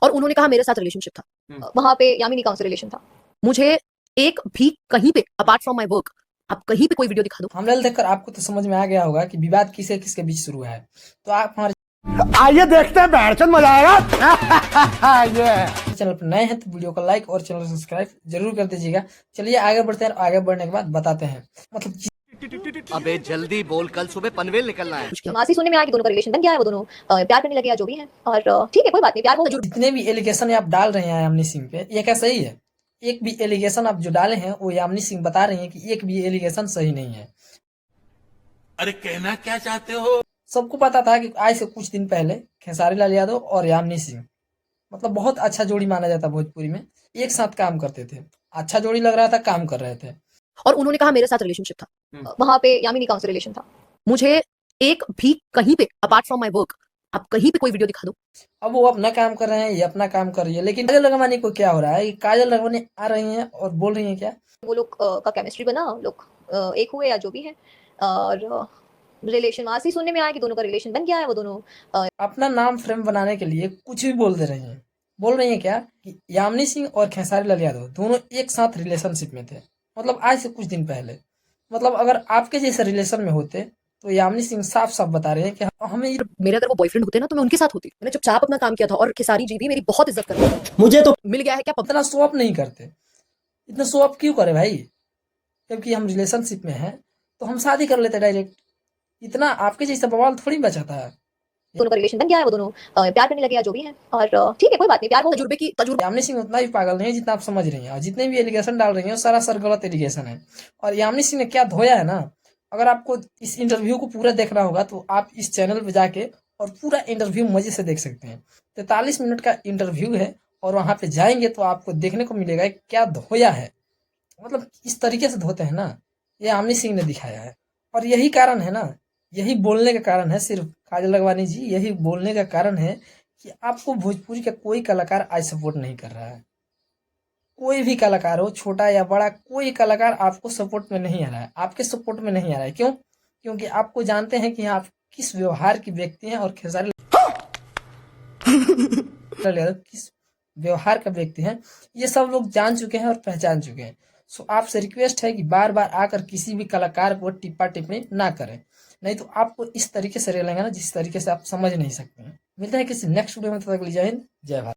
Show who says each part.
Speaker 1: और उन्होंने कहा मेरे साथ रिलेशनशिप था। वहां पे यामिनी कौन सा रिलेशन था? मुझे एक भी कहीं पे अपार्ट फ्रॉम माय वर्क आप कहीं पे कोई वीडियो दिखा दो।
Speaker 2: थंबनेल देखकर आपको तो समझ में आ गया होगा कि विवाद किसे किसके बीच शुरू है। तो आप हमारे
Speaker 3: आइए देखते हैं, बैठचंद मजा आएगा। ये
Speaker 2: चैनल पर नए हैं तो वीडियो को लाइक और चैनल को सब्सक्राइब जरूर कर दीजिएगा। चलिए आगे बढ़ते हैं, आगे बढ़ने के बाद बताते हैं मतलब
Speaker 4: अबे जल्दी बोल, कल सुबह पनवेल निकलना है।
Speaker 1: मासी सुनने में आया कि दोनों का रिलेशन बन गया है, वो दोनों प्यार करने लगे या जो भी है। और ठीक है, कोई बात नहीं, प्यार होगा।
Speaker 2: जितने भी एलिगेशन आप डाल रहे हैं यामिनी सिंह पे, ये क्या सही है? एक भी एलिगेशन आप जो डाले हैं वो यामिनी सिंह बता रही हैं कि एक भी एलिगेशन सही नहीं है।
Speaker 4: अरे कहना क्या चाहते हो?
Speaker 2: सबको पता था कि आज से कुछ दिन पहले खेसारी लाल यादव और यामिनी सिंह मतलब बहुत अच्छा जोड़ी माना जाता भोजपुरी में, एक साथ काम करते थे, अच्छा जोड़ी लग रहा था, काम कर रहे थे।
Speaker 1: और उन्होंने कहा मेरे साथ रिलेशनशिप था। वहां पे यामिनी कौन सा रिलेशन था? मुझे एक भी कहीं पे अपार्ट फ्रॉम माय वर्क आप कहीं पे कोई वीडियो दिखा दो।
Speaker 2: अब वो अपना काम कर रहे हैं, ये अपना काम कर रही है, लेकिन काजल रघवानी को क्या हो रहा है? काजल रघवानी आ रही हैं और बोल रही हैं क्या?
Speaker 1: वो लोग का केमिस्ट्री बना, लोग एक हुए या जो भी है। और रिलेशन मासी सुनने में आया कि दोनों का रिलेशन बन गया है, वो दोनों
Speaker 2: अपना नाम फ्रेम बनाने के लिए कुछ भी बोल दे रही हैं। बोल रही हैं क्या कि यामिनी सिंह और खेसारी लाल यादव दोनों एक साथ रिलेशनशिप में थे, मतलब आज से कुछ दिन पहले। मतलब अगर आपके जैसे रिलेशन में होते तो यामिनी सिंह साफ साफ बता रहे हैं कि हमें
Speaker 1: मेरे अगर वो बॉयफ्रेंड होते ना तो मैं उनके साथ होती। मैंने चुपचाप अपना काम किया था और खेसारी जी भी मेरी बहुत इज्जत करते हैं।
Speaker 3: मुझे तो
Speaker 1: मिल गया है क्या
Speaker 2: इतना शो अप नहीं करते। इतना शो अप क्यों करे भाई? जबकि हम रिलेशनशिप में हैं तो हम शादी कर लेते डायरेक्ट। इतना आपके जैसा बवाल थोड़ी बचाता है।
Speaker 1: दोनों का रिलेशन बन गया है, वो दोनों प्यार करने लगे या जो भी है। और ठीक है, कोई बात नहीं, प्यार हो तजुर्बे
Speaker 2: यामिनी सिंह उतना भी पागल नहीं है जितना आप समझ रही हैं, और जितने भी एलिगेशन डाल रही हैं सरासर गलत एलिगेशन है। और यामिनी सिंह ने क्या धोया है ना, अगर आपको इस इंटरव्यू को पूरा देखना होगा तो आप इस चैनल पे जाके और पूरा इंटरव्यू मजे से देख सकते हैं। 43 मिनट का इंटरव्यू है और वहां पे जाएंगे तो आपको देखने को मिलेगा कि क्या धोया है। मतलब इस तरीके से धोते हैं ना, ये यामिनी सिंह ने दिखाया है। और यही कारण है ना, यही बोलने का कारण है, सिर्फ काजल लखवानी जी, यही बोलने का कारण है कि आपको भोजपुरी का कोई कलाकार आज सपोर्ट नहीं कर रहा है। कोई भी कलाकार हो, छोटा या बड़ा, कोई कलाकार आपको सपोर्ट में नहीं आ रहा है, आपके सपोर्ट में नहीं आ रहा है। क्यों? क्योंकि आपको जानते हैं कि आप किस व्यवहार की व्यक्ति हैं और खेसारी लाल यादव किस व्यवहार का व्यक्ति हैं, ये सब लोग जान चुके हैं और पहचान चुके हैं। सो आपसे रिक्वेस्ट है कि बार बार आकर किसी भी कलाकार को टिप्पा टिप्पणी ना करें, नहीं तो आपको इस तरीके से रेलेंगे ना जिस तरीके से आप समझ नहीं सकते हैं। मिलते हैं किसी नेक्स्ट वीडियो में, तब तक के लिए जय हिंद, जय भारत।